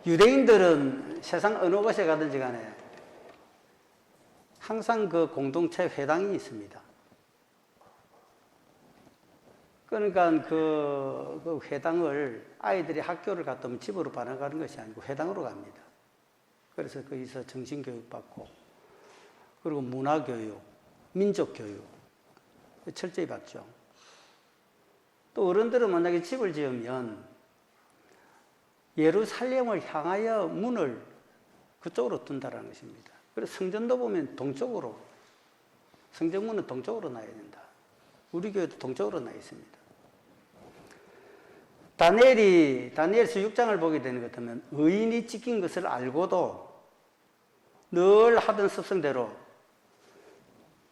유대인들은 세상 어느 곳에 가든지 간에 항상 그 공동체 회당이 있습니다. 그러니까 그 회당을 아이들이 학교를 갔다 오면 집으로 반환가는 것이 아니고 회당으로 갑니다. 그래서 거기서 정신교육 받고, 그리고 문화교육, 민족교육 철저히 받죠. 또 어른들은 만약에 집을 지으면 예루살렘을 향하여 문을 그쪽으로 둔다는 것입니다. 그래서 성전도 보면 동쪽으로, 성전문은 동쪽으로 나야 된다. 우리 교회도 동쪽으로 나 있습니다. 다니엘서 6장을 보게 되는 것 같으면 의인이 찍힌 것을 알고도 늘 하던 습성대로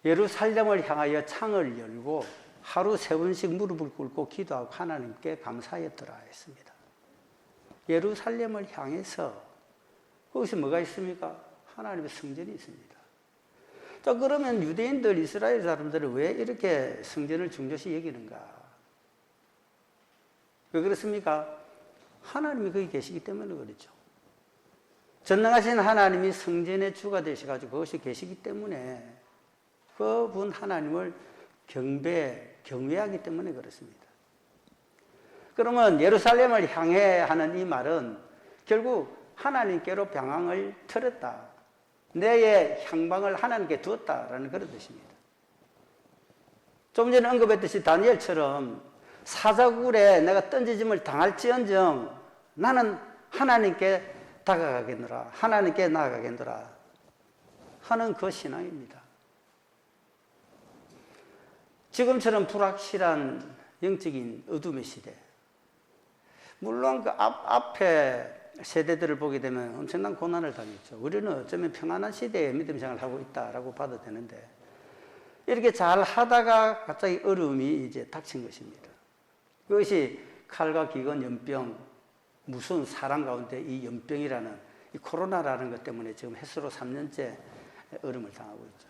예루살렘을 향하여 창을 열고 하루 3번씩 무릎을 꿇고 기도하고 하나님께 감사했더라 했습니다. 예루살렘을 향해서 거기서 뭐가 있습니까? 하나님의 성전이 있습니다. 자, 그러면 유대인들, 이스라엘 사람들은 왜 이렇게 성전을 중요시 여기는가? 왜 그렇습니까? 하나님이 거기 계시기 때문에 그렇죠. 전능하신 하나님이 성전의 주가 되셔가지고 그것이 계시기 때문에 그분 하나님을 경외하기 때문에 그렇습니다. 그러면 예루살렘을 향해 하는 이 말은 결국 하나님께로 방향을 틀었다. 내의 향방을 하나님께 두었다라는 그런 뜻입니다. 좀 전에 언급했듯이 다니엘처럼 사자굴에 내가 던지짐을 당할지언정 나는 하나님께 다가가겠노라, 하나님께 나아가겠노라 하는 그 신앙입니다. 지금처럼 불확실한 영적인 어둠의 시대, 물론 그 앞에 세대들을 보게 되면 엄청난 고난을 당했죠. 우리는 어쩌면 평안한 시대에 믿음 생활을 하고 있다라고 봐도 되는데, 이렇게 잘 하다가 갑자기 어려움이 이제 닥친 것입니다. 그것이 칼과 기근, 연병, 무서운 사람 가운데 이 연병이라는 이 코로나라는 것 때문에 지금 햇수로 3년째 어려움을 당하고 있죠.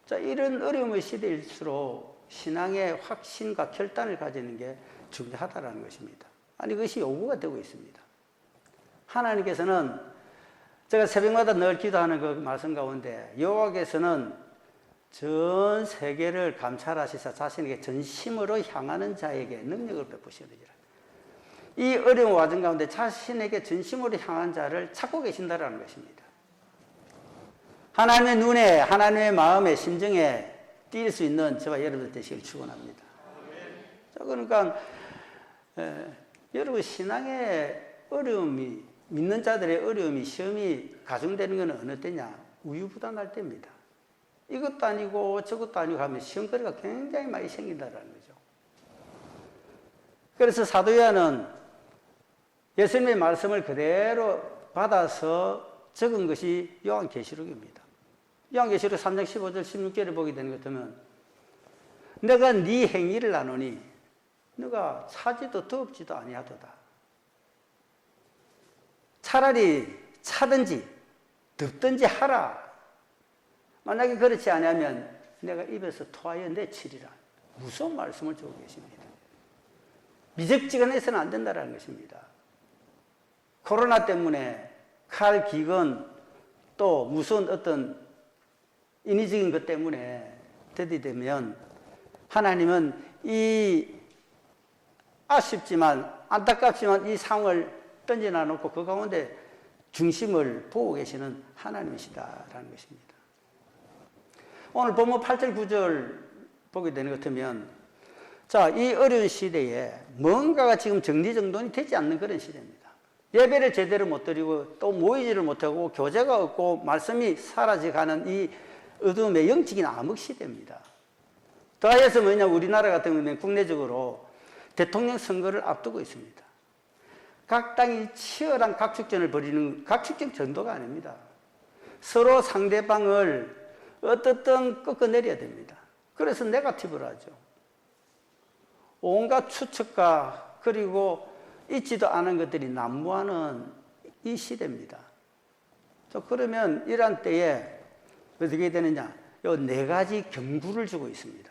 자, 이런 어려움의 시대일수록 신앙의 확신과 결단을 가지는 게 중요하다는 것입니다. 아니, 그것이 요구가 되고 있습니다. 하나님께서는 제가 새벽마다 늘 기도하는 그 말씀 가운데 여호와께서는 전 세계를 감찰하시사 자신에게 전심으로 향하는 자에게 능력을 베푸시느니라. 이 어려운 와중 가운데 자신에게 전심으로 향한 자를 찾고 계신다는 것입니다. 하나님의 눈에, 하나님의 마음에, 심정에 띌 수 있는 저와 여러분들 되시길 축원합니다. 자, 그러니까 여러분 신앙의 어려움이, 믿는 자들의 어려움이, 시험이 가중되는 것은 어느 때냐? 우유부단할 때입니다. 이것도 아니고 저것도 아니고 하면 시험거리가 굉장히 많이 생긴다는 거죠. 그래서 사도 요한은 예수님의 말씀을 그대로 받아서 적은 것이 요한계시록입니다. 요한계시록 3장 15절 16절을 보게 되는 것 같으면 내가 네 행위를 아노니 너가 차지도 덥지도 아니하도다. 차라리 차든지 덥든지 하라. 만약에 그렇지 않으면 내가 입에서 토하여 내치리라. 무서운 말씀을 주고 계십니다. 미적지근해서는 안 된다는 것입니다. 코로나 때문에 칼, 기근, 또 무서운 어떤 인위적인 것 때문에 들이대면 하나님은 이 아쉽지만 안타깝지만 이 상을 던져놔 놓고 그 가운데 중심을 보고 계시는 하나님이시다라는 것입니다. 오늘 본문 8절 9절 보게 되는 것 같으면 자, 이 어려운 시대에 뭔가가 지금 정리정돈이 되지 않는 그런 시대입니다. 예배를 제대로 못 드리고 또 모이지를 못하고 교제가 없고 말씀이 사라져가는 이 어둠의 영적인 암흑 시대입니다. 더하여서 뭐냐, 우리나라 같은 경우는 국내적으로 대통령 선거를 앞두고 있습니다. 각 당이 치열한 각축전을 벌이는, 각축전 정도가 아닙니다. 서로 상대방을 어떻든 꺾어내려야 됩니다. 그래서 네거티브를 하죠. 온갖 추측과 그리고 있지도 않은 것들이 난무하는 이 시대입니다. 그러면 이러한 때에 어떻게 되느냐? 요 4가지 경고를 주고 있습니다.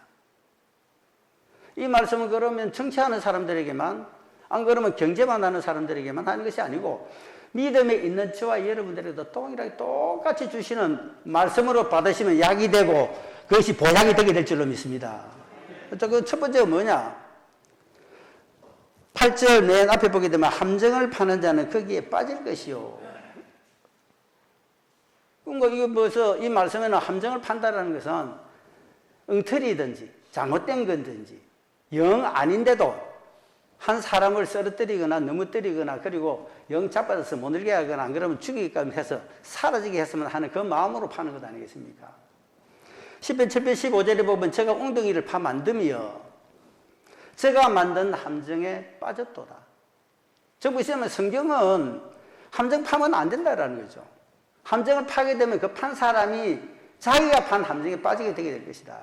이 말씀은 그러면 정치하는 사람들에게만, 안 그러면 경제만 하는 사람들에게만 하는 것이 아니고 믿음에 있는 저와 여러분들에게도 동일하게 똑같이 주시는 말씀으로 받으시면 약이 되고 그것이 보약이 되게 될 줄로 믿습니다. 그 첫 번째가 뭐냐? 8절 맨 앞에 보게 되면 함정을 파는 자는 거기에 빠질 것이요. 그러니까 이거 뭐서 이 말씀에는 함정을 판다라는 것은 엉터리든지 잘못된 건든지 영 아닌데도 한 사람을 쓰러뜨리거나 넘어뜨리거나 그리고 영 잡아서 못 늘게 하거나 안 그러면 죽이기까지 해서 사라지게 했으면 하는 그 마음으로 파는 것 아니겠습니까? 10편 7편 15절에 보면 제가 엉덩이를 파 만듦이여 제가 만든 함정에 빠졌도다. 저 보시면 성경은 함정 파면 안 된다라는 거죠. 함정을 파게 되면 그 판 사람이 자기가 판 함정에 빠지게 되게 될 것이다.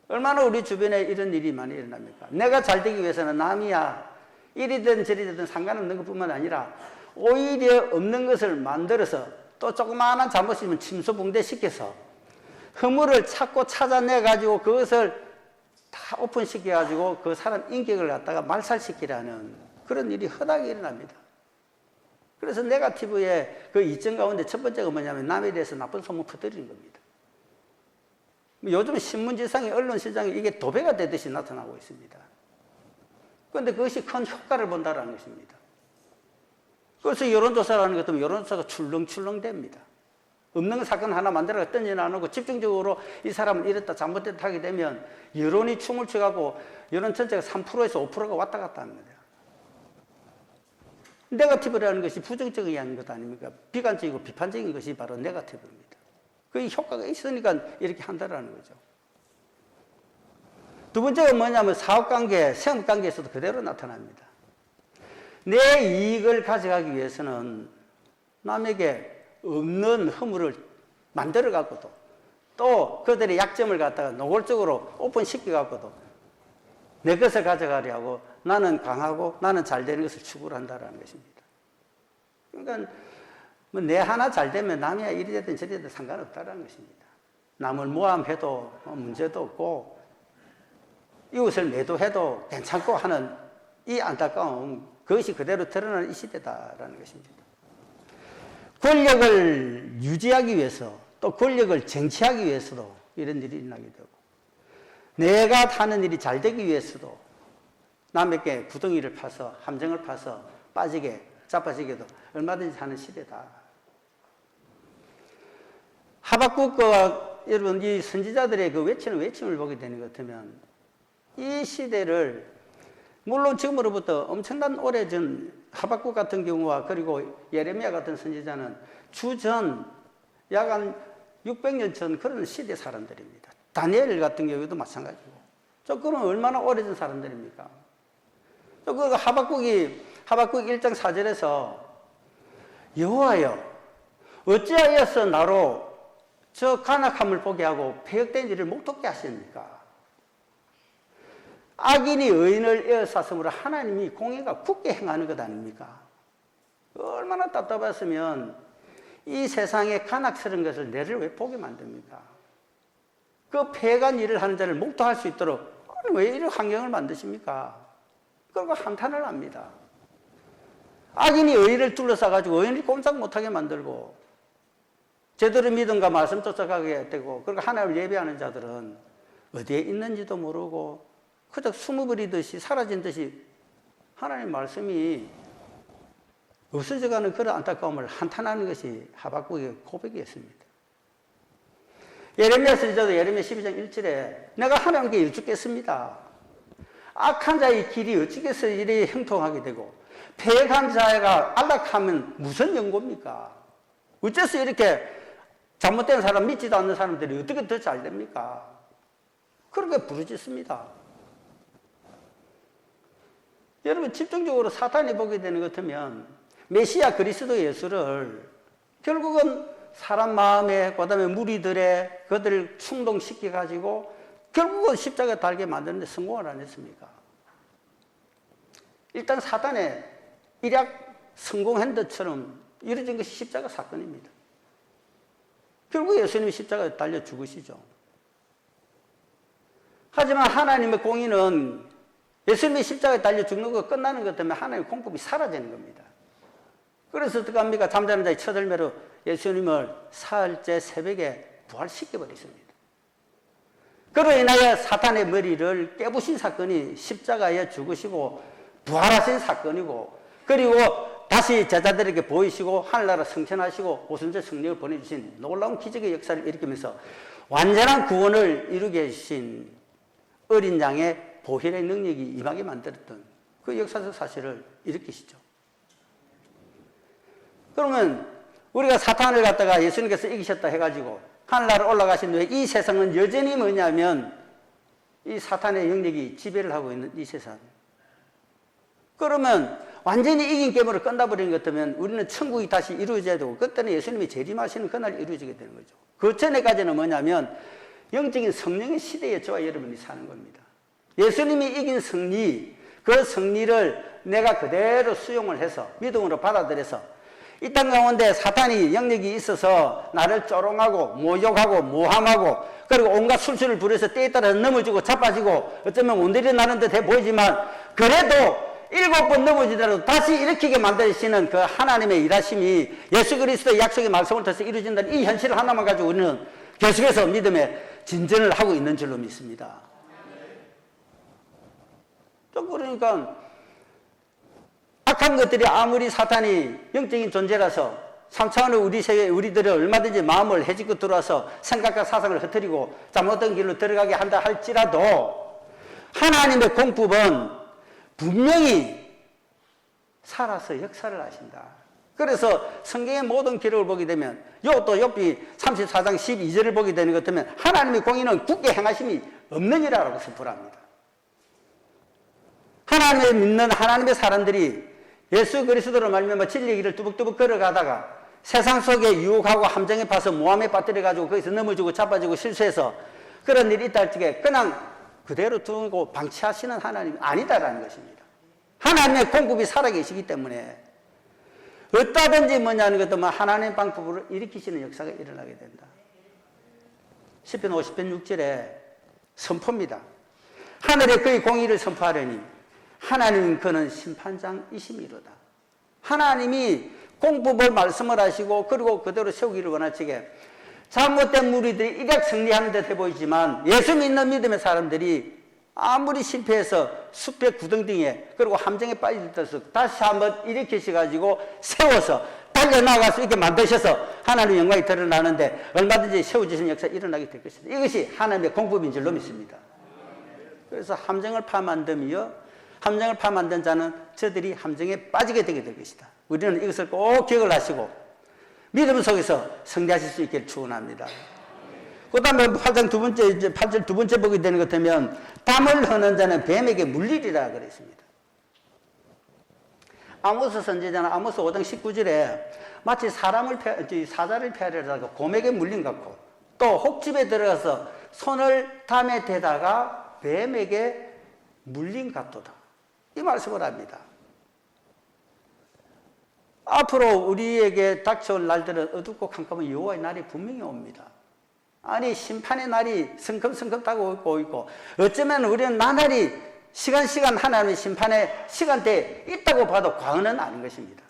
얼마나 우리 주변에 이런 일이 많이 일어납니까? 내가 잘 되기 위해서는 남이야 이리든 저리든 상관없는 것뿐만 아니라 오히려 없는 것을 만들어서 또 조그마한 잘못이면 침소봉대시켜서 허물을 찾고 찾아내가지고 그것을 다 오픈시켜가지고 그 사람 인격을 갖다가 말살시키라는 그런 일이 허다하게 일어납니다. 그래서 네거티브의 그 이점 가운데 첫 번째가 뭐냐면 남에 대해서 나쁜 소문 퍼뜨리는 겁니다. 요즘 신문지상에 언론시장에 이게 도배가 되듯이 나타나고 있습니다. 그런데 그것이 큰 효과를 본다는 것입니다. 그래서 여론조사라는 것도 여론조사가 출렁출렁 됩니다. 없는 사건 하나 만들어서 던져 놔놓고 집중적으로 이 사람은 이랬다 잘못됐다 하게 되면 여론이 춤을 춰가고 여론 전체가 3%에서 5%가 왔다 갔다 합니다. 네거티브라는 것이 부정적인 것 아닙니까? 비관적이고 비판적인 것이 바로 네거티브입니다. 그 효과가 있으니까 이렇게 한다라는 거죠. 두 번째가 뭐냐면 사업관계, 생업관계에서도 그대로 나타납니다. 내 이익을 가져가기 위해서는 남에게 없는 허물을 만들어 갖고도 또 그들의 약점을 갖다가 노골적으로 오픈시켜 갖고도 내 것을 가져가려고 나는 강하고 나는 잘 되는 것을 추구를 한다는 것입니다. 그러니까 뭐 내 하나 잘 되면 남이야 이리 되든 저리 되든 상관없다는 것입니다. 남을 모함해도 문제도 없고 이웃을 매도해도 괜찮고 하는 이 안타까움 그것이 그대로 드러나는 이 시대다라는 것입니다. 권력을 유지하기 위해서 또 권력을 쟁취하기 위해서도 이런 일이 일어나게 되고 내가 하는 일이 잘 되기 위해서도 남에게 구덩이를 파서 함정을 파서 빠지게 자빠지게도 얼마든지 하는 시대다. 하박국과 여러분 이 선지자들의 그 외치는 외침을 보게 되는 것 같으면 이 시대를 물론 지금으로부터 엄청난 오래전 하박국 같은 경우와 그리고 예레미야 같은 선지자는 주전 약 한 600년 전 그런 시대 사람들입니다. 다니엘 같은 경우도 마찬가지고. 그러면 얼마나 오래전 사람들입니까? 그 하박국 1장 4절에서 여호와여 어찌하여서 나로 저 간악함을 보게 하고 폐역된 일을 목독게 하십니까? 악인이 의인을 에워쌌으므로 하나님이 공의가 굳게 행하는 것 아닙니까? 얼마나 답답했으면 이 세상에 간악스러운 것을 내를 왜 보게 만듭니까? 그 폐간 일을 하는 자를 목도할 수 있도록 왜 이런 환경을 만드십니까? 그리고 한탄을 합니다. 악인이 의인을 둘러싸가지고 의인을 꼼짝 못하게 만들고 제대로 믿음과 말씀 쫓아가게 되고 그리고 하나님을 예배하는 자들은 어디에 있는지도 모르고 그저 숨어버리듯이 사라진 듯이 하나님의 말씀이 없어져가는 그런 안타까움을 한탄하는 것이 하박국의 고백이었습니다. 예레미야 선지자도 예레미야 12장 1절에 내가 하나님께 여쭙겠습니다. 악한 자의 길이 어찌겠어 이리 형통하게 되고 패역한 자가 안락하면 무슨 연고입니까? 어째서 이렇게 잘못된 사람 믿지도 않는 사람들이 어떻게 더 잘 됩니까? 그렇게 부르짖습니다. 여러분 집중적으로 사탄이 보게 되는 것 같으면 메시아 그리스도 예수를 결국은 사람 마음에 그다음에 무리들의 그들을 충동시켜 가지고 결국은 십자가에 달게 만드는 데 성공을 안 했습니까? 일단 사단의 일약 성공한 것처럼 이루어진 것이 십자가 사건입니다. 결국 예수님이 십자가에 달려 죽으시죠. 하지만 하나님의 공의는 예수님이 십자가에 달려 죽는 거 끝나는 것 때문에 하나님의 공법이 사라지는 겁니다. 그래서 어떻게 합니까? 잠자는 자의 쳐들매로 예수님을 사흘째 새벽에 부활시켜버렸습니다. 그로 인하여 사탄의 머리를 깨부신 사건이 십자가에 죽으시고 부활하신 사건이고, 그리고 다시 제자들에게 보이시고 하늘나라 승천하시고 오순절 성령을 보내주신 놀라운 기적의 역사를 일으키면서 완전한 구원을 이루게 해주신 어린 양의 보혈의 능력이 임하게 만들었던 그 역사적 사실을 일으키시죠. 그러면 우리가 사탄을 갖다가 예수님께서 이기셨다 해가지고 하늘나라 올라가신 후에 이 세상은 여전히 뭐냐면 이 사탄의 영역이 지배를 하고 있는 이 세상. 그러면 완전히 이긴 게임으로 끝나버리는 것 같으면 우리는 천국이 다시 이루어져야 되고, 그때는 예수님이 재림하시는 그날 이루어지게 되는 거죠. 그 전에까지는 뭐냐면 영적인 성령의 시대에 저와 여러분이 사는 겁니다. 예수님이 이긴 승리, 그 승리를 내가 그대로 수용을 해서 믿음으로 받아들여서 이 땅 가운데 사탄이 영역이 있어서 나를 조롱하고 모욕하고 모함하고 그리고 온갖 술수를 부려서 때에 따라 넘어지고 자빠지고 어쩌면 온들이 나는 듯 해 보이지만, 그래도 7번 넘어지더라도 다시 일으키게 만드시는 그 하나님의 일하심이 예수 그리스도의 약속의 말씀을 통해서 이루어진다는 이 현실을 하나만 가지고 우리는 계속해서 믿음의 진전을 하고 있는 줄로 믿습니다. 또 그러니까 악한 것들이 아무리 사탄이 영적인 존재라서 3차원의 우리 세계, 우리들을 얼마든지 마음을 해집고 들어와서 생각과 사상을 흐트리고 잘못된 길로 들어가게 한다 할지라도 하나님의 공법은 분명히 살아서 역사를 하신다. 그래서 성경의 모든 기록을 보게 되면 또 욥기 34장 12절을 보게 되는 것 같으면 하나님의 공의는 굳게 행하심이 없느니라고 선포합니다. 하나님을 믿는 하나님의 사람들이 예수 그리스도로 말미암아 진리의 길을 뚜벅뚜벅 걸어가다가 세상 속에 유혹하고 함정에 파서 모함에 빠뜨려가지고 거기서 넘어지고 자빠지고 실수해서 그런 일이 있다 할 적에 그냥 그대로 두고 방치하시는 하나님이 아니다라는 것입니다. 하나님의 공급이 살아계시기 때문에 어디다든지 뭐냐는 것도 하나님의 방법으로 일으키시는 역사가 일어나게 된다. 10편 50편 6절에 선포입니다. 하늘에 그의 공의를 선포하려니 하나님은 그는 심판장이심이로다. 하나님이 공법을 말씀을 하시고 그리고 그대로 세우기를 원하시게 잘못된 무리들이 일약 승리하는 듯 해 보이지만 예수 믿는 믿음의 사람들이 아무리 실패해서 숲의 구덩텅이에 그리고 함정에 빠질 때서 다시 한번 일으키셔가지고 세워서 달려나갈 수 있게 만드셔서 하나님의 영광이 드러나는데 얼마든지 세워지신 역사가 일어나게 될 것입니다. 이것이 하나님의 공법인 줄로 믿습니다. 그래서 함정을 파만듦이요 함정을 파만든 자는 저들이 함정에 빠지게 되게 될 것이다. 우리는 이것을 꼭 기억을 하시고 믿음 속에서 승리하실 수 있기를 축원합니다. 그 다음에 8장 8절 두 번째 보게 되는 것 같으면 담을 허는 자는 뱀에게 물리리라 그랬습니다. 아모스 선지자는 아모스 5장 19절에 마치 사자를 패하려다가 곰에게 물린 것 같고 또 혹집에 들어가서 손을 담에 대다가 뱀에게 물린 같도다. 이 말씀을 합니다. 앞으로 우리에게 닥쳐올 날들은 어둡고 캄캄한 여호와의 날이 분명히 옵니다. 아니 심판의 날이 성큼성큼 다가오고 있고 어쩌면 우리는 나날이 시간 하나님의 심판의 시간대에 있다고 봐도 과언은 아닌 것입니다.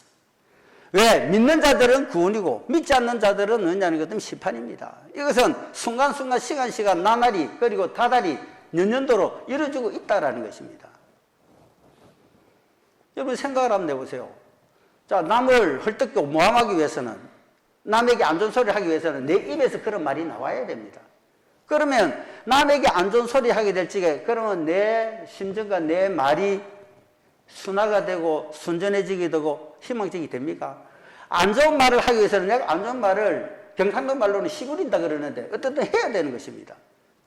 왜? 믿는 자들은 구원이고 믿지 않는 자들은 뭐냐는 것은 심판입니다. 이것은 순간순간 시간 나날이 그리고 다달이 년년도로 이루어지고 있다는 것입니다. 여러분 생각을 한번 해보세요. 자, 남을 헐뜯고 모함하기 위해서는 남에게 안 좋은 소리를 하기 위해서는 내 입에서 그런 말이 나와야 됩니다. 그러면 남에게 안 좋은 소리 하게 될 적에 그러면 내 심정과 내 말이 순화가 되고 순전해지게 되고 희망적이 됩니까? 안 좋은 말을 하기 위해서는 내가 안 좋은 말을 경상도 말로는 시부린다 그러는데 어쨌든 해야 되는 것입니다.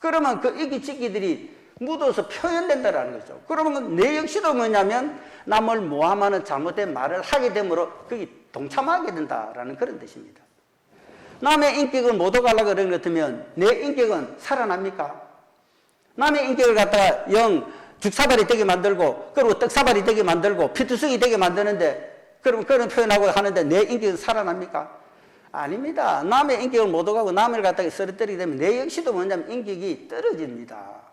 그러면 그 이기치기들이 묻어서 표현된다는 거죠. 그러면 내 역시도 뭐냐면 남을 모함하는 잘못된 말을 하게 되므로 거기 동참하게 된다라는 그런 뜻입니다. 남의 인격을 못 오가려고 그러는 것 같으면 내 인격은 살아납니까? 남의 인격을 갖다가 죽사발이 되게 만들고 그리고 떡사발이 되게 만들고 피투성이 되게 만드는데 그럼 그런 표현하고 하는데 내 인격은 살아납니까? 아닙니다. 남의 인격을 못 오가고 남을 갖다가 쓰러뜨리게 되면 내 역시도 뭐냐면 인격이 떨어집니다.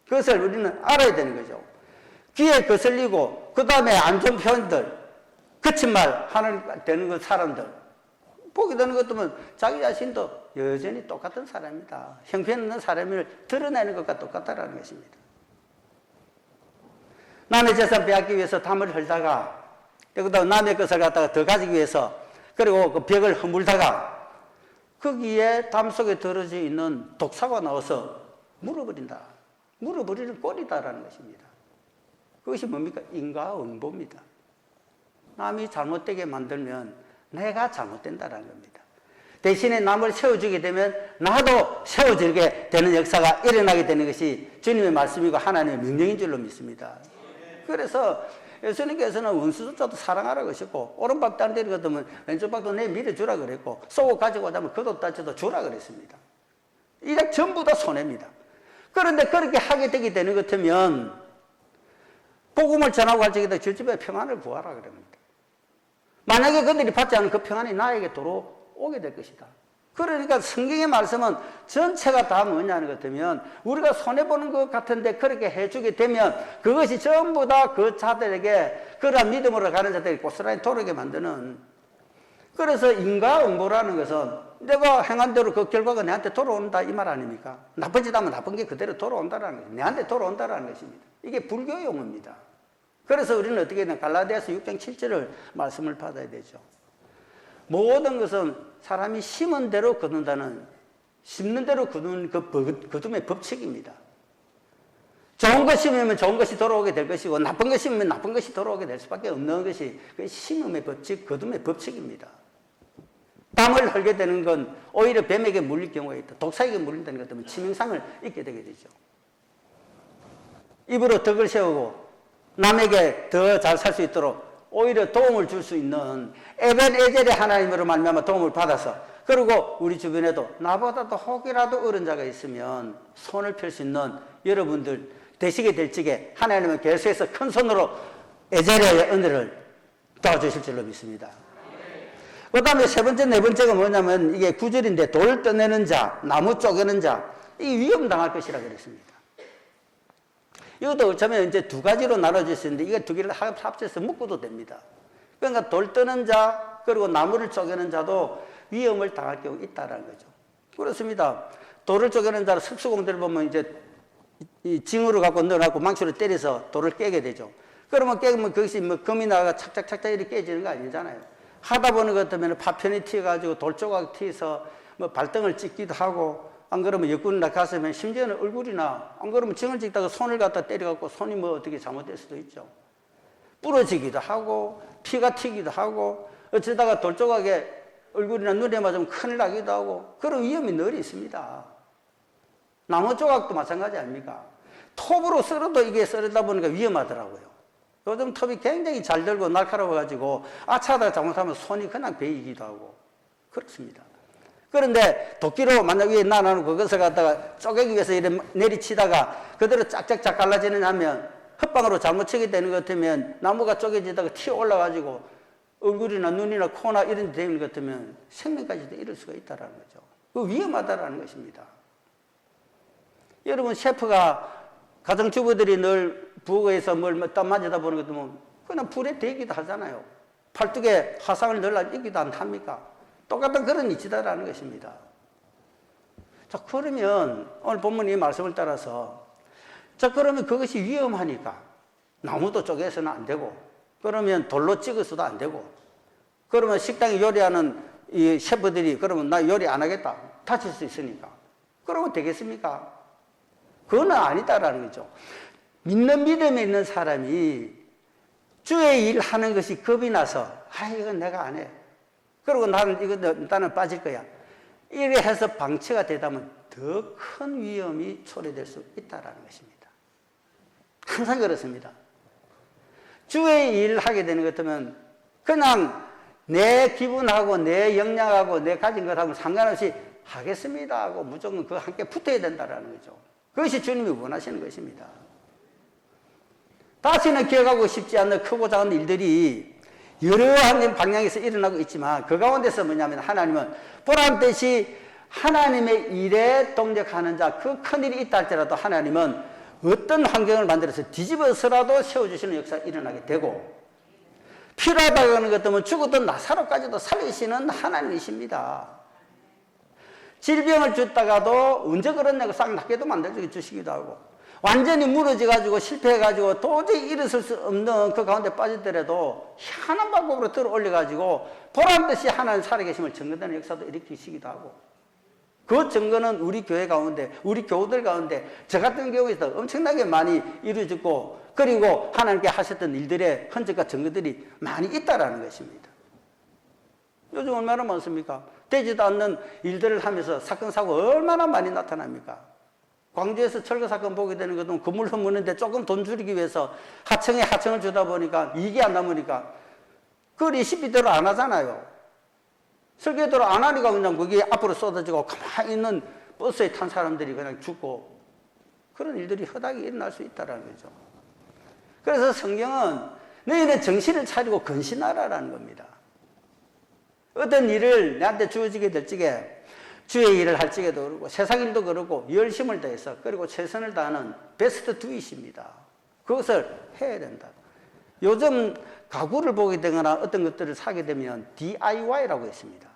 그것을 우리는 알아야 되는 거죠. 귀에 거슬리고 그 다음에 안 좋은 표현들 거친 말 하는 되는 그 사람들 보게 되는 것도 뭐 자기 자신도 여전히 똑같은 사람이다. 형편없는 사람을 드러내는 것과 똑같다라는 것입니다. 남의 재산 빼앗기 위해서 담을 흘다가 여기다 남의 것을 갖다가 더 가지기 위해서 그리고 그 벽을 허물다가 거기에 담 속에 들어져 있는 독사가 나와서 물어버린다. 물어버리는 꼴이다라는 것입니다. 그것이 뭡니까? 인과응보입니다. 남이 잘못되게 만들면 내가 잘못된다라는 겁니다. 대신에 남을 세워주게 되면 나도 세워지게 되는 역사가 일어나게 되는 것이 주님의 말씀이고 하나님의 명령인 줄로 믿습니다. 그래서 예수님께서는 원수조차도 사랑하라고 하셨고 오른박 딴 데를 거두면 왼쪽 박도 내 밀어주라 그랬고 쏘고 가지고 오자면 그도 따져도 주라 그랬습니다. 이게 전부 다 손해입니다. 그런데 그렇게 하게 되게 되는 것 같으면 복음을 전하고 할 적에도 주 집에 평안을 구하라 그럽니다. 만약에 그들이 받지 않은 그 평안이 나에게 돌아오게 될 것이다. 그러니까 성경의 말씀은 전체가 다 뭐냐는 것 같으면 우리가 손해보는 것 같은데 그렇게 해주게 되면 그것이 전부 다 그 자들에게 그러한 믿음으로 가는 자들이 고스란히 돌아오게 만드는. 그래서 인과응보라는 것은 내가 행한 대로 그 결과가 내한테 돌아온다 이 말 아닙니까? 나쁜 짓 하면 나쁜 게 그대로 돌아온다라는 것입니다. 내한테 돌아온다라는 것입니다. 이게 불교의 용어입니다. 그래서 우리는 어떻게 되나 갈라디아서 6장 7절을 말씀을 받아야 되죠. 모든 것은 사람이 심은 대로 거둔다는 심는 대로 거두는 그 거둠의 법칙입니다. 좋은 것 심으면 좋은 것이 돌아오게 될 것이고 나쁜 것 심으면 나쁜 것이 돌아오게 될 수밖에 없는 것이 그 심음의 법칙, 거둠의 법칙입니다. 땀을 흘게 되는 건 오히려 뱀에게 물릴 경우가 있다. 독사에게 물린다는 것 때문에 치명상을 입게 되게 되죠. 입으로 덕을 세우고 남에게 더 잘 살 수 있도록 오히려 도움을 줄 수 있는 에벤에젤의 하나님으로 말미암아 도움을 받아서 그리고 우리 주변에도 나보다도 혹이라도 어른 자가 있으면 손을 펼 수 있는 여러분들 되시게 될 적에 하나님은 계속해서 큰 손으로 에젤의 은혜를 도와주실 줄로 믿습니다. 그 다음에 세 번째, 네 번째가 뭐냐면 이게 9절인데 돌 떠내는 자, 나무 쪼개는 자, 이 위험 당할 것이라 그랬습니다. 이것도 어쩌면 이제 두 가지로 나눠질 수 있는데 이거 두 개를 합쳐서 묶어도 됩니다. 그러니까 돌 떠는 자, 그리고 나무를 쪼개는 자도 위험을 당할 경우 있다라는 거죠. 그렇습니다. 돌을 쪼개는 자를 석수공들을 보면 이제 이 징으로 갖고 넣어놓고 망치로 때려서 돌을 깨게 되죠. 그러면 깨면 그것이 뭐 금이 나가 착착착착 이렇게 깨지는 거 아니잖아요. 하다 보는 것 때문에 파편이 튀어가지고 돌조각 튀어서 뭐 발등을 찍기도 하고 안 그러면 옆구리 낙하하면 심지어는 얼굴이나 안 그러면 징을 찍다가 손을 갖다 때려갖고 손이 뭐 어떻게 잘못될 수도 있죠. 부러지기도 하고 피가 튀기도 하고 어쩌다가 돌조각에 얼굴이나 눈에 맞으면 큰일 나기도 하고 그런 위험이 늘 있습니다. 나무 조각도 마찬가지 아닙니까? 톱으로 썰어도 이게 썰다 보니까 위험하더라고요. 요즘 톱이 굉장히 잘 들고 날카로워가지고 아차하다가 잘못하면 손이 그냥 베이기도 하고 그렇습니다. 그런데 도끼로 만약 위에 놔놓고 그것을 갖다가 쪼개기 위해서 이렇게 내리치다가 그대로 짝짝짝 갈라지느냐 하면 헛방으로 잘못 치게 되는 것 같으면 나무가 쪼개지다가 튀어 올라가지고 얼굴이나 눈이나 코나 이런 데 되는 것 같으면 생명까지도 잃을 수가 있다는 거죠. 그 위험하다라는 것입니다. 여러분 셰프가 가정주부들이 늘 부엌에서 뭘 땀 맞으다 보는 것도 뭐 그냥 불에 대기도 하잖아요. 팔뚝에 화상을 늘어지기도 안 합니까? 똑같은 그런 이치다라는 것입니다. 자, 그러면 오늘 본문 이 말씀을 따라서 자, 그러면 그것이 위험하니까 나무도 쪼개서는 안 되고 그러면 돌로 찍어서도 안 되고 그러면 식당에 요리하는 이 셰프들이 그러면 나 요리 안 하겠다. 다칠 수 있으니까. 그러면 되겠습니까? 그건 아니다라는 거죠. 믿는 믿음에 있는 사람이 주의 일 하는 것이 겁이 나서 이건 내가 안 해. 그리고 나는 빠질 거야. 이렇게 해서 방치가 되다면 더 큰 위험이 초래될 수 있다는 것입니다. 항상 그렇습니다. 주의 일을 하게 되는 것 같으면 그냥 내 기분하고 내 역량하고 내 가진 것하고 상관없이 하겠습니다 하고 무조건 그 함께 붙어야 된다는 거죠. 그것이 주님이 원하시는 것입니다. 다시는 기억하고 싶지 않는 크고 작은 일들이 여러한 방향에서 일어나고 있지만 그 가운데서 뭐냐면 하나님은 보란듯이 하나님의 일에 동력하는 자 그 큰일이 있다 할지라도 하나님은 어떤 환경을 만들어서 뒤집어서라도 세워주시는 역사가 일어나게 되고 필요하다고 하는 것 때문에 죽었던 나사로까지도 살리시는 하나님이십니다. 질병을 줬다가도 언제 그랬냐고 싹 낫게도 만들어주시기도 하고, 완전히 무너져가지고 실패해가지고 도저히 일어설 수 없는 그 가운데 빠졌더라도 희한한 방법으로 들어 올려가지고 보란듯이 하나님 살아계심을 증거되는 역사도 일으키시기도 하고, 그 증거는 우리 교회 가운데, 우리 교우들 가운데 저 같은 경우에도 엄청나게 많이 이루어졌고, 그리고 하나님께 하셨던 일들의 흔적과 증거들이 많이 있다라는 것입니다. 요즘 얼마나 많습니까? 되지도 않는 일들을 하면서 사건, 사고 얼마나 많이 나타납니까? 광주에서 철거 사건 보게 되는 것도 건물 허무는데 조금 돈 줄이기 위해서 하청에 하청을 주다 보니까 이익이 안 남으니까 그걸 20비대로 안 하잖아요. 설계대로 안 하니까 그냥 거기에 앞으로 쏟아지고 가만히 있는 버스에 탄 사람들이 그냥 죽고, 그런 일들이 허다하게 일어날 수 있다는 거죠. 그래서 성경은 너희는 정신을 차리고 근신하라라는 겁니다. 어떤 일을 내한테 주어지게 될 적에 주의 일을 할 적에도 그렇고 세상 일도 그렇고 열심을 다해서 그리고 최선을 다하는 베스트 두잇입니다. 그것을 해야 된다. 요즘 가구를 보게 되거나 어떤 것들을 사게 되면 DIY라고 있습니다.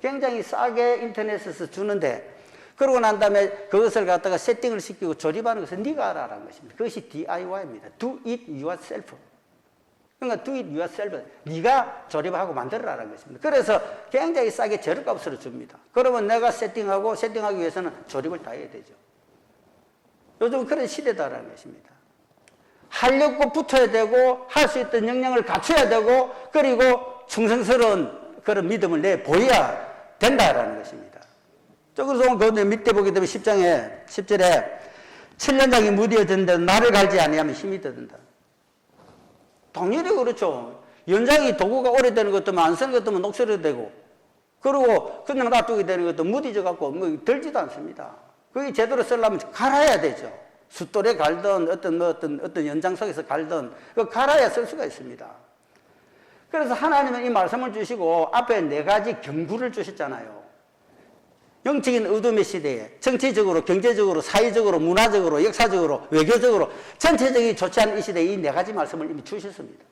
굉장히 싸게 인터넷에서 주는데, 그러고 난 다음에 그것을 갖다가 세팅을 시키고 조립하는 것은 네가 하라는 것입니다. 그것이 DIY입니다. Do it yourself. 그러니까 do it yourself. 네가 조립하고 만들어라는 것입니다. 그래서 굉장히 싸게 재료값으로 줍니다. 그러면 내가 세팅하기 위해서는 조립을 다 해야 되죠. 요즘 그런 시대다라는 것입니다. 하려고 붙어야 되고 할 수 있던 역량을 갖춰야 되고 그리고 충성스러운 그런 믿음을 내 보여야 된다라는 것입니다. 그래서 그 밑에 보게 되면 10장에 10절에 7년장이 무디어졌는데 나를 갈지 아니하면 힘이 더든다. 당연히 그렇죠. 연장이 도구가 오래되는 것도 안 쓰는 것도 녹슬어도 되고, 그리고 그냥 놔두게 되는 것도 무디져 갖고 뭐 들지도 않습니다. 그게 제대로 쓰려면 갈아야 되죠. 숫돌에 갈든 어떤 연장석에서 갈든 그 갈아야 쓸 수가 있습니다. 그래서 하나님은 이 말씀을 주시고 앞에 4가지 경구를 주셨잖아요. 영적인 어둠의 시대에 정치적으로, 경제적으로, 사회적으로, 문화적으로, 역사적으로, 외교적으로 전체적인 좋지 않은 이 시대에 이 4가지 말씀을 이미 주셨습니다.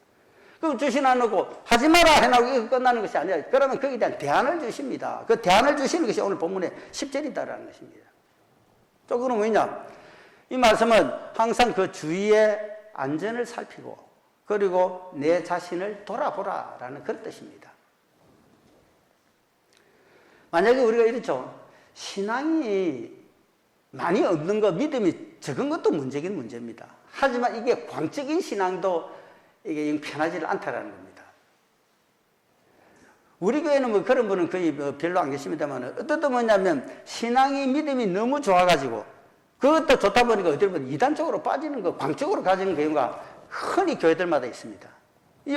그럼 주시나놓고 하지 마라 해놓고 이거 끝나는 것이 아니라, 그러면 거기에 대한 대안을 주십니다. 그 대안을 주시는 것이 오늘 본문의 10절이다라는 것입니다. 또 그럼 뭐냐? 이 말씀은 항상 그 주위의 안전을 살피고 그리고 내 자신을 돌아보라라는 그런 뜻입니다. 만약에 우리가 이렇죠. 신앙이 많이 없는 것, 믿음이 적은 것도 문제긴 문제입니다. 하지만 이게 광적인 신앙도 이게 편하지를 않다라는 겁니다. 우리 교회는 뭐 그런 분은 거의 별로 안 계십니다만, 어떤 때 뭐냐면 신앙이, 믿음이 너무 좋아가지고 그것도 좋다 보니까 어떻게 보면 이단적으로 빠지는 거, 광적으로 가지는 경우가 흔히 교회들마다 있습니다.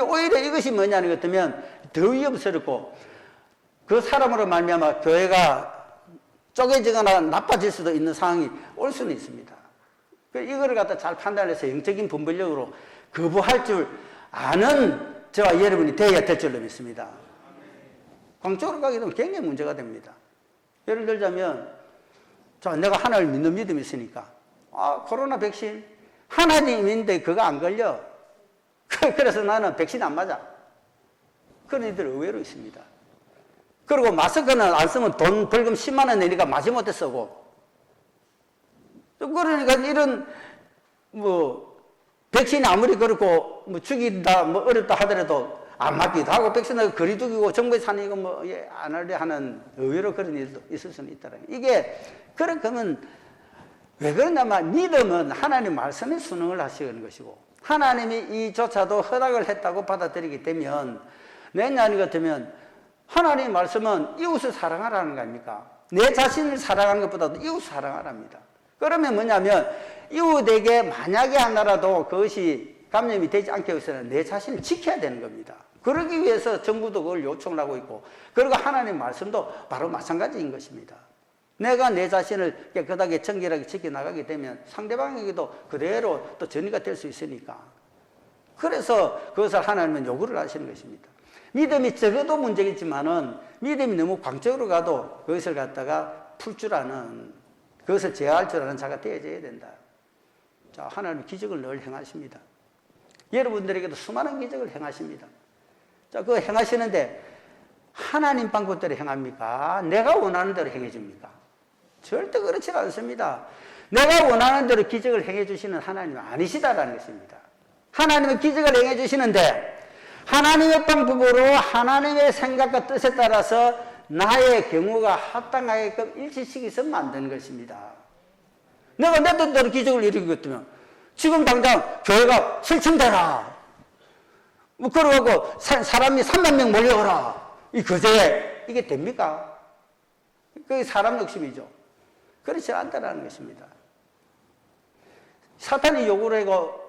오히려 이것이 뭐냐는 것 같으면 더 위험스럽고 그 사람으로 말미암아 교회가 쪼개지거나 나빠질 수도 있는 상황이 올 수는 있습니다. 이거를 갖다 잘 판단해서 영적인 분별력으로 거부할 줄 아는 저와 여러분이 되어야 될 줄로 믿습니다. 광적으로 가게 되면 굉장히 문제가 됩니다. 예를 들자면, 내가 하나님을 믿는 믿음이 있으니까, 코로나 백신, 하나님인데 그거 안 걸려. 그래서 나는 백신 안 맞아. 그런 이들 의외로 있습니다. 그리고 마스크는 안 쓰면 돈 벌금 10만 원 내니까 마지못해 쓰고. 그러니까 이런, 백신이 아무리 그렇고, 죽인다, 어렵다 하더라도 안 맞기도 하고, 백신하고 거리두기고, 정부에 사는 이거 안 하려 하는 의외로 그런 일도 있을 수는 있다는 거예요. 이게, 그러면 왜 그러냐면, 믿음은 하나님 말씀에 순응을 하시는 것이고, 하나님이 이조차도 허락을 했다고 받아들이게 되면, 내년이 같으면, 하나님의 말씀은 이웃을 사랑하라는 거 아닙니까? 내 자신을 사랑하는 것보다도 이웃을 사랑하랍니다. 그러면 뭐냐면 이웃에게 만약에 하나라도 그것이 감염이 되지 않게 위해서는 내 자신을 지켜야 되는 겁니다. 그러기 위해서 정부도 그걸 요청을 하고 있고, 그리고 하나님의 말씀도 바로 마찬가지인 것입니다. 내가 내 자신을 깨끗하게 정결하게 지켜나가게 되면 상대방에게도 그대로 또 전이가 될 수 있으니까. 그래서 그것을 하나님은 요구를 하시는 것입니다. 믿음이 적어도 문제겠지만은 믿음이 너무 광적으로 가도 그것을 갖다가 풀 줄 아는, 그것을 제어할 줄 아는 자가 되어져야 된다. 자, 하나님은 기적을 늘 행하십니다. 여러분들에게도 수많은 기적을 행하십니다. 자, 그거 행하시는데 하나님 방법대로 행합니까? 내가 원하는 대로 행해 줍니까? 절대 그렇지 않습니다. 내가 원하는 대로 기적을 행해 주시는 하나님은 아니시다라는 것입니다. 하나님은 기적을 행해 주시는데 하나님의 방법으로 하나님의 생각과 뜻에 따라서 나의 경우가 합당하게끔 일치시켜서 만드는 것입니다. 내가 내 뜻대로 기적을 일으키겠다면 지금 당장 교회가 설정되라. 뭐 그러고 사람이 3만 명 몰려오라. 이 거제에 이게 됩니까? 그게 사람 욕심이죠. 그렇지 않다라는 것입니다. 사탄이 요구를 하고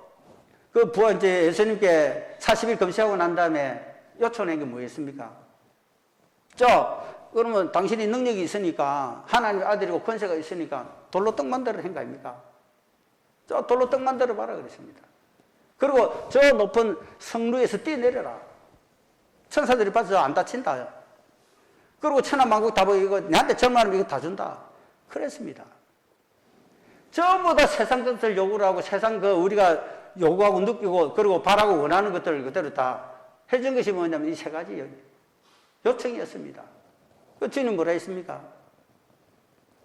그 부하 이제 예수님께 40일 금식하고 난 다음에 요청한 게 뭐였습니까? 그러면 당신이 능력이 있으니까 하나님의 아들이고 권세가 있으니까 돌로 떡 만들어 한 거 아닙니까? 돌로 떡 만들어 봐라 그랬습니다. 그리고 저 높은 성루에서 뛰어내려라. 천사들이 봐서 안 다친다. 그리고 천하만국 다 보이고 내한테 절만하면 이거 다 준다. 그랬습니다. 전부 다 세상 것을 요구를 하고 세상 우리가 요구하고 느끼고 그리고 바라고 원하는 것들을 그대로 다 해준 것이 뭐냐면 이 세 가지 요청이었습니다. 그 주님 뭐라 했습니까?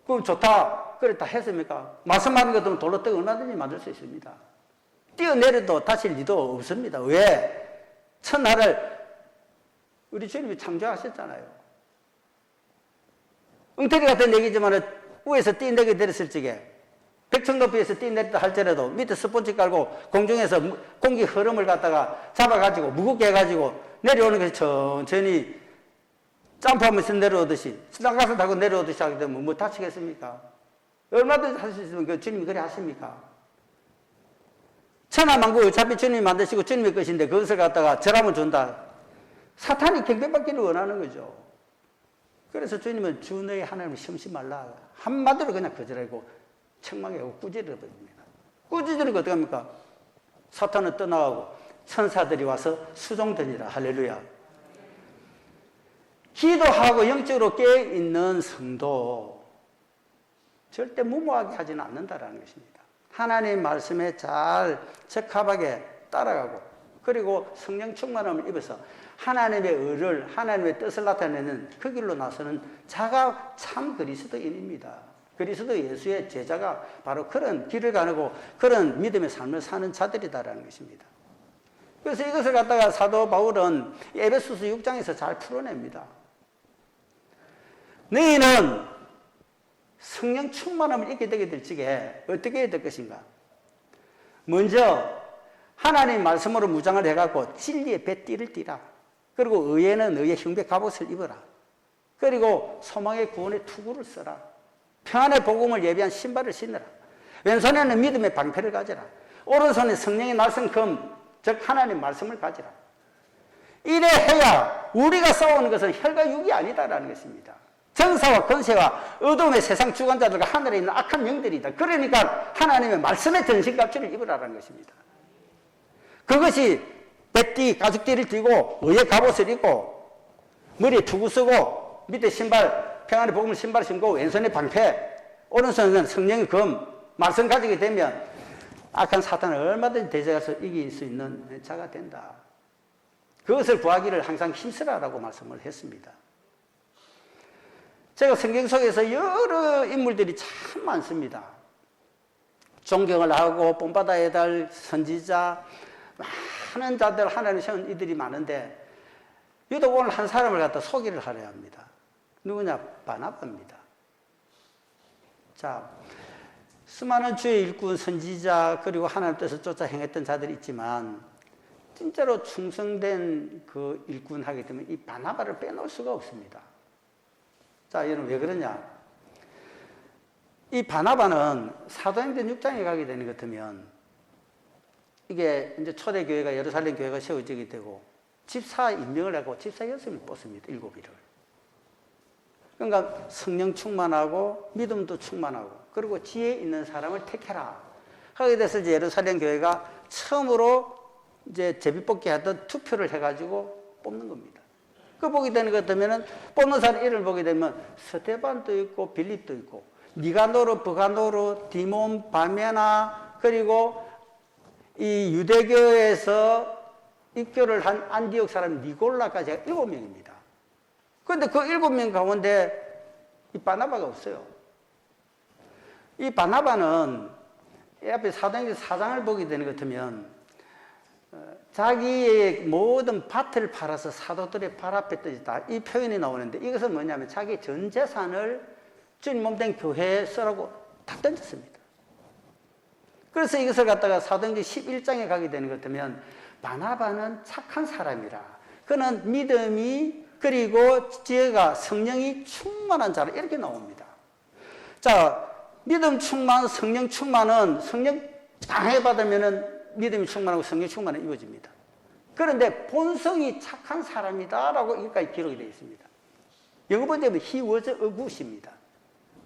그럼 좋다. 그래 다 했습니까? 말씀하는 것들은 돌로 떡 얼마든지 만들 수 있습니다. 뛰어내려도 다칠 리도 없습니다. 왜? 천하를 우리 주님이 창조하셨잖아요. 엉터리 같은 얘기지만 위에서 뛰어내게 내렸을 적에 백층 높이에서 뛰어내렸다 할지라도 밑에 스폰지 깔고 공중에서 공기 흐름을 갖다가 잡아가지고 무겁게 해가지고 내려오는 것이 천천히 점프하면서 내려오듯이 스나가서 타고 내려오듯이 하게 되면 뭐 다치겠습니까? 얼마든지 할 수 있으면 그 주님이 그래 하십니까? 천하만국 어차피 주님이 만드시고 주님의 것인데 그것을 갖다가 절하면 준다. 사탄이 경배받기를 원하는 거죠. 그래서 주님은 주 너의 하나님을 시험치 말라. 한마디로 그냥 거절하고 책망하고 꾸짖어 버립니다. 꾸짖으니까 어떻게 합니까? 사탄은 떠나가고 천사들이 와서 수종되니라. 할렐루야. 기도하고 영적으로 깨어있는 성도 절대 무모하게 하지는 않는다라는 것입니다. 하나님 말씀에 잘 적합하게 따라가고 그리고 성령 충만함을 입어서 하나님의 의를 하나님의 뜻을 나타내는 그 길로 나서는 자가 참 그리스도인입니다. 그리스도 예수의 제자가 바로 그런 길을 가고 그런 믿음의 삶을 사는 자들이다라는 것입니다. 그래서 이것을 갖다가 사도 바울은 에베소서 6장에서 잘 풀어냅니다. 너희는 성령 충만함을 입게 되게 될 적에 어떻게 해야 될 것인가? 먼저 하나님 말씀으로 무장을 해갖고 진리의 배띠를 띠라. 그리고 의에는 의의 흉배 갑옷을 입어라. 그리고 소망의 구원의 투구를 써라. 평안의 복음을 예비한 신발을 신으라. 왼손에는 믿음의 방패를 가져라. 오른손에 성령의 날선 검, 즉 하나님 말씀을 가지라. 이래 해야 우리가 싸우는 것은 혈과 육이 아니다라는 것입니다. 정사와 권세와 어둠의 세상 주관자들과 하늘에 있는 악한 영들이다. 그러니까 하나님의 말씀의 전신갑주를 입으라는 것입니다. 그것이 배띠, 가죽띠를 띠고 의의 갑옷을 입고 머리에 투구 쓰고 밑에 신발, 평안의 복음을 신발 신고 왼손에 방패, 오른손에는 성령의 검, 말씀 가지게 되면 악한 사탄을 얼마든지 대적해서 이길 수 있는 자가 된다. 그것을 구하기를 항상 힘쓰라라고 말씀을 했습니다. 제가 성경 속에서 여러 인물들이 참 많습니다. 존경을 하고 본받아야 될 선지자, 많은 자들 하나님 세운 이들이 많은데 유독 오늘 한 사람을 갖다 소개를 하려 합니다. 누구냐? 바나바입니다. 자, 수많은 주의 일꾼, 선지자 그리고 하나님 뜻을 쫓아 행했던 자들이 있지만 진짜로 충성된 그 일꾼 하게 되면 이 바나바를 빼놓을 수가 없습니다. 자, 여러분 왜 그러냐? 이 바나바는 사도행전 6장에 가게 되는 것 같으면 이게 이제 초대교회가 예루살렘 교회가 세워지게 되고 집사 임명을 하고 집사 6명을 뽑습니다. 7일을. 그러니까 성령 충만하고 믿음도 충만하고 그리고 지혜 있는 사람을 택해라. 하게 돼서 이제 예루살렘 교회가 처음으로 이제 제비뽑기 하던 투표를 해가지고 뽑는 겁니다. 그 보게 되는 것 같으면은 뽑는 사람 이름을 보게 되면 스테반도 있고 빌립도 있고 니가노르, 브가노르, 디몬, 바메나 그리고 이 유대교에서 입교를 한 안디옥 사람 니골라까지가 7명입니다. 그런데 그 7명 가운데 이 바나바가 없어요. 이 바나바는 이 앞에 사도행전 4장을 보게 되는 것 같으면 자기의 모든 밭을 팔아서 사도들의 발 앞에 던졌다. 이 표현이 나오는데 이것은 뭐냐면 자기 전 재산을 주님 몸된 교회에 쓰라고 다 던졌습니다. 그래서 이것을 갖다가 사도행전 11장에 가게 되는 것 같으면 바나바는 착한 사람이라. 그는 믿음이 그리고 지혜가 성령이 충만한 자라 이렇게 나옵니다. 자, 믿음 충만, 성령 충만은 성령 강하게 받으면은 믿음이 충만하고 성령 충만은 이루어집니다. 그런데 본성이 착한 사람이다라고 여기까지 기록이 되어 있습니다. 영어 번역은 he was a good입니다.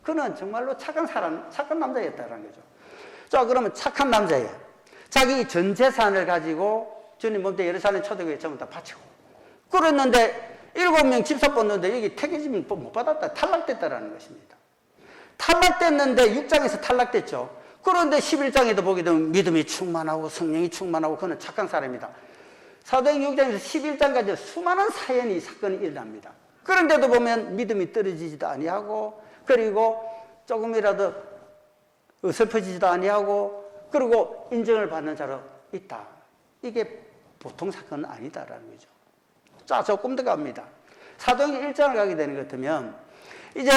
그는 정말로 착한 사람, 착한 남자였다는 거죠. 자, 그러면 착한 남자예요. 자기 전 재산을 가지고 주님 몸대 예루살렘 초대교회 전부 다 바치고. 그랬는데 7명 집사 뽑는데 여기 택임을 못 받았다. 탈락됐다라는 것입니다. 탈락됐는데 6장에서 탈락됐죠. 그런데 11장에도 보게 되면 믿음이 충만하고 성령이 충만하고 그는 착한 사람이다. 사도행전 6장에서 11장까지 수많은 사연이 사건이 일어납니다. 그런데도 보면 믿음이 떨어지지도 아니하고 그리고 조금이라도 어설퍼지지도 아니하고 그리고 인정을 받는 자로 있다. 이게 보통 사건은 아니다라는 거죠. 자, 조금 더 갑니다. 사도행전 1장을 가게 되는 것 같으면 이제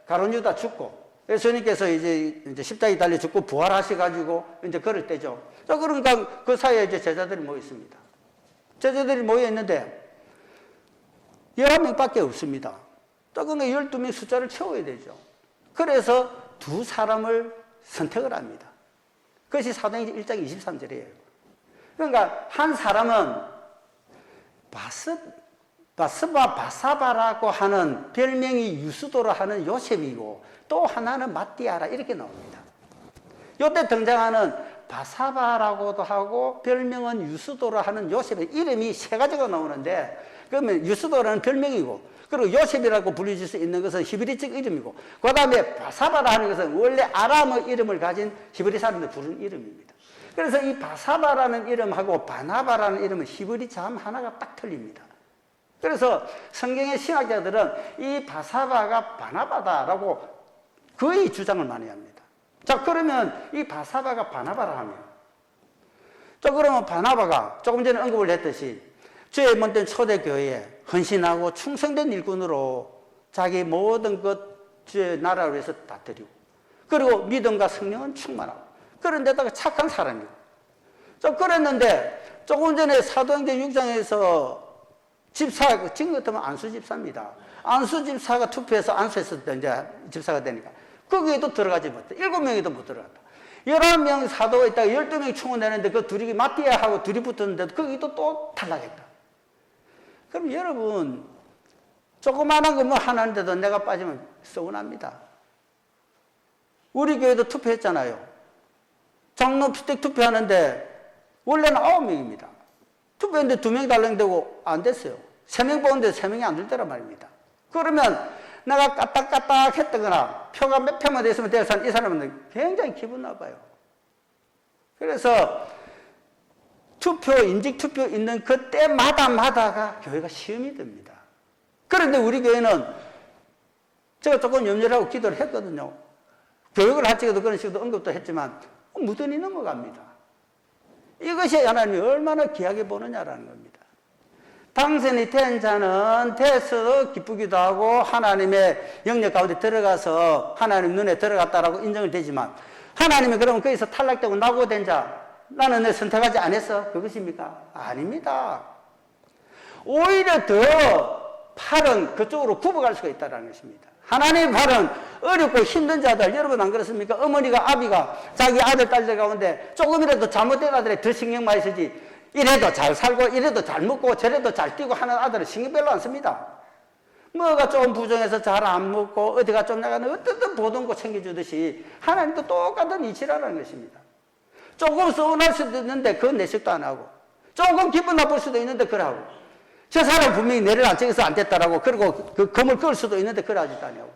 가룟 유다 죽고 예수님께서 이제 십자가에 달려 죽고 부활하셔가지고 이제 그럴 때죠. 자, 그러니까 그 사이에 이제 제자들이 모여 있습니다. 제자들이 모여 있는데 11명밖에 없습니다. 자, 그러니까 12명 숫자를 채워야 되죠. 그래서 두 사람을 선택을 합니다. 그것이 사도행전 1장 23절이에요. 그러니까 한 사람은 바사바라고 하는 별명이 유스도라 하는 요셉이고 또 하나는 마띠아라 이렇게 나옵니다. 이때 등장하는 바사바라고도 하고 별명은 유스도라 하는 요셉의 이름이 세 가지가 나오는데 그러면 유스도라는 별명이고 그리고 요셉이라고 불릴 수 있는 것은 히브리적 이름이고 그 다음에 바사바라 하는 것은 원래 아람어 이름을 가진 히브리 사람들 부르는 이름입니다. 그래서 이 바사바라는 이름하고 바나바라는 이름은 히브리 자 하나가 딱 틀립니다. 그래서 성경의 신학자들은 이 바사바가 바나바다라고 거의 주장을 많이 합니다. 자, 그러면 이 바사바가 바나바라 하면 자, 그러면 바나바가 조금 전에 언급을 했듯이 주의 몸된 초대교회에 헌신하고 충성된 일꾼으로 자기 모든 것 주의 나라를 위해서 다 드리고 그리고 믿음과 성령은 충만하고 그런데다가 착한 사람이고 자, 그랬는데 조금 전에 사도행전 6장에서 집사, 지금 같으면 안수 집사입니다. 안수 집사가 투표해서 안수해서 이제 집사가 되니까 거기에도 들어가지 못해. 7명에도 못 들어갔다. 11명 사도가 있다가 12명이 충원되는데 그 둘이 마띠아하고 둘이 붙었는데도 거기도 또 탈락했다. 그럼 여러분, 조그마한 거 뭐 하나인데도 내가 빠지면 서운합니다. 우리 교회도 투표했잖아요. 장로 피택 투표하는데 원래는 9명입니다. 투표했는데 2명 달랑되고 안 됐어요. 3명 뽑는데 3명이 안 될 때란 말입니다. 그러면 내가 까딱까딱 했다거나 표가 몇 표만 됐으면 이 사람은 굉장히 기분 나빠요. 그래서 투표, 인직투표 있는 그때마다가 교회가 시험이 됩니다. 그런데 우리 교회는 제가 조금 염려하고 기도를 했거든요. 교육을 할 적에도 그런 식으로 언급도 했지만 무던히 넘어갑니다. 이것이 하나님이 얼마나 귀하게 보느냐라는 겁니다. 당선이 된 자는 돼서 기쁘기도 하고 하나님의 영역 가운데 들어가서 하나님 눈에 들어갔다라고 인정을 되지만 하나님이 그러면 거기서 탈락되고 낙오된 자 나는 내 선택하지 않았어 그것입니까? 아닙니다. 오히려 더 팔은 그쪽으로 굽어갈 수가 있다는 것입니다. 하나님의 팔은 어렵고 힘든 자들 여러분 안 그렇습니까? 어머니가 아비가 자기 아들 딸들 가운데 조금이라도 잘못된 아들에 더 신경 많이 쓰지 이래도 잘 살고 이래도 잘 먹고 저래도 잘 뛰고 하는 아들은 신경 별로 안 씁니다. 뭐가 좀 부정해서 잘 안 먹고 어디가 좀 나가는 어떤 보동고 챙겨주듯이 하나님도 똑같은 이치라는 것입니다. 조금 서운할 수도 있는데 그건 내색도 안 하고 조금 기분 나쁠 수도 있는데 그러고 저 사람 분명히 내를 안 찍어서 안 됐다라고 그리고 그 검을 끌 수도 있는데 그러지도 아니하고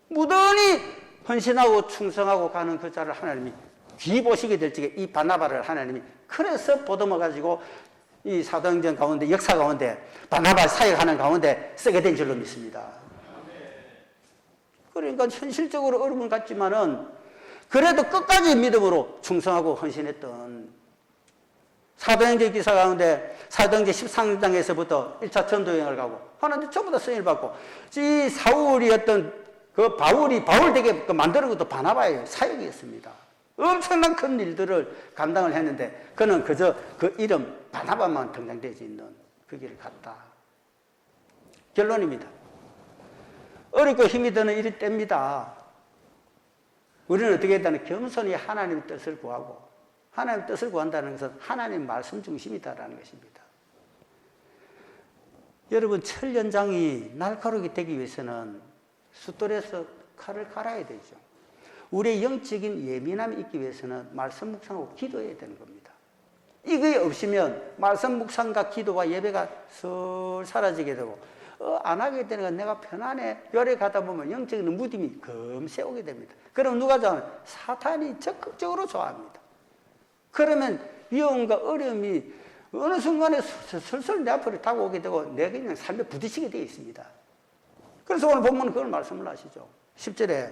무던히 헌신하고 충성하고 가는 그 자를 하나님이 귀 보시게 될 적에 이 바나바를 하나님이 그래서 보듬어 가지고 이 사도행전 가운데 역사 가운데 바나바 사역하는 가운데 쓰게 된 줄로 믿습니다. 그러니까 현실적으로 어려움을 갖지만은 그래도 끝까지 믿음으로 충성하고 헌신했던 사도행전 기사 가운데 사도행전 13장에서부터 1차 전도여행을 가고 하나님 전부 다 승인을 받고 이 사울이었던 그 바울 되게 만드는 것도 바나바의 사역이었습니다. 엄청난 큰 일들을 감당을 했는데 그는 그저 그 이름 바나바만 등장되지 있는 그 길을 갔다. 결론입니다. 어렵고 힘이 드는 일이 때입니다. 우리는 어떻게 했다는 겸손히 하나님의 뜻을 구하고 하나님의 뜻을 구한다는 것은 하나님의 말씀 중심이다라는 것입니다. 여러분 철연장이 날카롭게 되기 위해서는 숫돌에서 칼을 갈아야 되죠. 우리의 영적인 예민함이 있기 위해서는 말씀 묵상하고 기도해야 되는 겁니다. 이게 없으면 말씀 묵상과 기도와 예배가 슬 사라지게 되고 안 하게 되는 건 내가 편안해 열에 가다 보면 영적인 무dim이 금세 오게 됩니다. 그럼 누가 좋아하는? 사탄이 적극적으로 좋아합니다. 그러면 위험과 어려움이 어느 순간에 슬슬 내 앞으로 다가오게 되고 내 그냥 삶에 부딪히게 되어 있습니다. 그래서 오늘 본문은 그걸 말씀을 하시죠. 10절에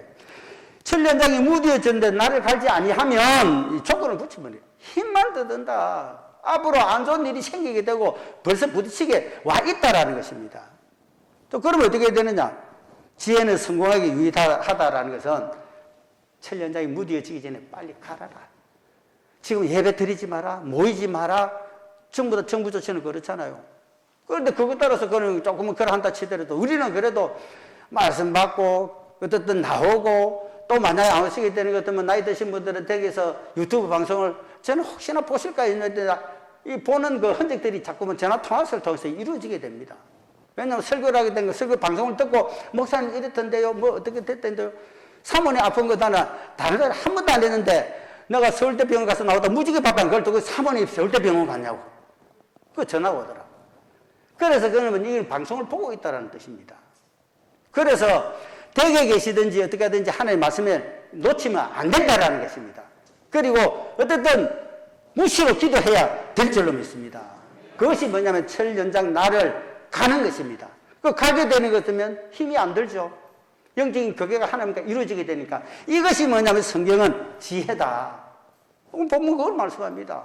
천년장이 무디어졌는데 나를 갈지 아니하면 이 조건을 붙이면 힘만 더 든다. 앞으로 안 좋은 일이 생기게 되고 벌써 부딪히게 와 있다라는 것입니다. 또 그러면 어떻게 되느냐? 지혜는 성공하기 유의하다라는 것은 천년장이 무디어지기 전에 빨리 갈아라. 지금 예배 드리지 마라. 모이지 마라. 전부 다 정부 조치는 그렇잖아요. 그런데 그것 따라서 그는 조금은 그러한다 치더라도 우리는 그래도 말씀 받고 어떻든 나오고 또 만약에 안 오시게 되는 것 같으면 나이 드신 분들은 댁에서 유튜브 방송을 저는 혹시나 보실까 했는데 이 보는 그 흔적들이 자꾸만 전화 통화를 통해서 이루어지게 됩니다. 왜냐하면 설교를 하게 된 거, 설교 방송을 듣고 목사님 이랬던데요, 뭐 어떻게 됐던데요. 사모님 아픈 거 다른 데는 한 번도 안 했는데 내가 서울대병원 가서 나오다 무지개 바빠는 걸 두고 사모님 서울대병원 갔냐고. 그 전화가 오더라. 그래서 그러면 이 방송을 보고 있다는 뜻입니다. 그래서 댁에 계시든지 어떻게 하든지 하나님의 말씀에 놓치면 안 된다는 것입니다. 그리고 어쨌든 무시로 기도해야 될 줄로 믿습니다. 그것이 뭐냐면 철연장 나를 가는 것입니다. 그 가게 되는 것 같으면 힘이 안 들죠. 영적인 교계가 하나님과 이루어지게 되니까 이것이 뭐냐면 성경은 지혜다. 본문 그걸 말씀합니다.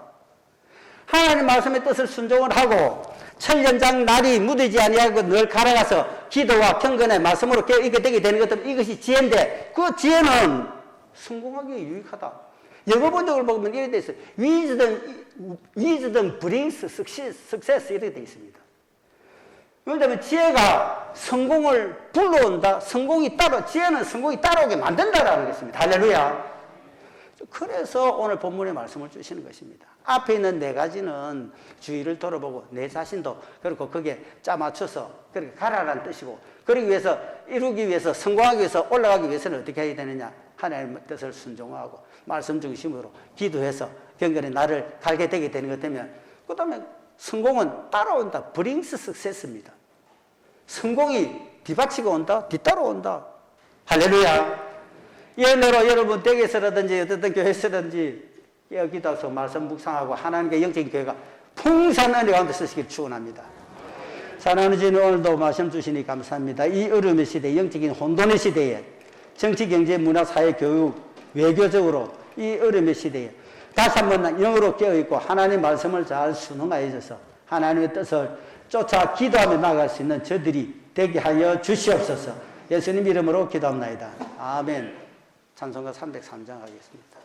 하나님 말씀의 뜻을 순종을 하고 천년장 날이 무디지 아니하고 늘 갈아가서 기도와 경건의 말씀으로 깨어있게 되게 되는 것들 이것이 지혜인데 그 지혜는 성공하기 유익하다. 영어 번역을 보면 이렇게 되어 있어요. Wisdom brings success 이렇게 되어 있습니다. 왜냐하면 지혜가 성공을 불러온다. 지혜는 성공이 따라오게 만든다라는 것입니다. 할렐루야. 그래서 오늘 본문의 말씀을 주시는 것입니다. 앞에 있는 네 가지는 주위를 돌아보고 내 자신도 그리고 거기에 짜맞춰서 그렇게 가라라는 뜻이고 그러기 위해서 이루기 위해서 성공하기 위해서 올라가기 위해서는 어떻게 해야 되느냐? 하나님의 뜻을 순종하고 말씀 중심으로 기도해서 경건의 나를 갈게 되게 되는 것 되면 그 다음에 성공은 따라온다. brings success입니다. 성공이 뒤바치고 온다. 뒤따라온다. 할렐루야. 예외로 여러분 댁에서라든지 어떤 교회에서든지 깨어기도해서 말씀 묵상하고 하나님께 영적인 교회가 풍성한 은혜 가운데 쓰시길 축원합니다. 사랑하는 주님 오늘도 말씀 주시니 감사합니다. 이 어려움의 시대, 영적인 혼돈의 시대에 정치, 경제, 문화, 사회, 교육, 외교적으로 이 어려움의 시대에 다시 한번 영으로 깨어있고 하나님의 말씀을 잘 순응하여 줘서 하나님의 뜻을 쫓아 기도하며 나아갈 수 있는 저들이 되게 하여 주시옵소서. 예수님 이름으로 기도합니다. 아멘. 찬송가 303장 하겠습니다.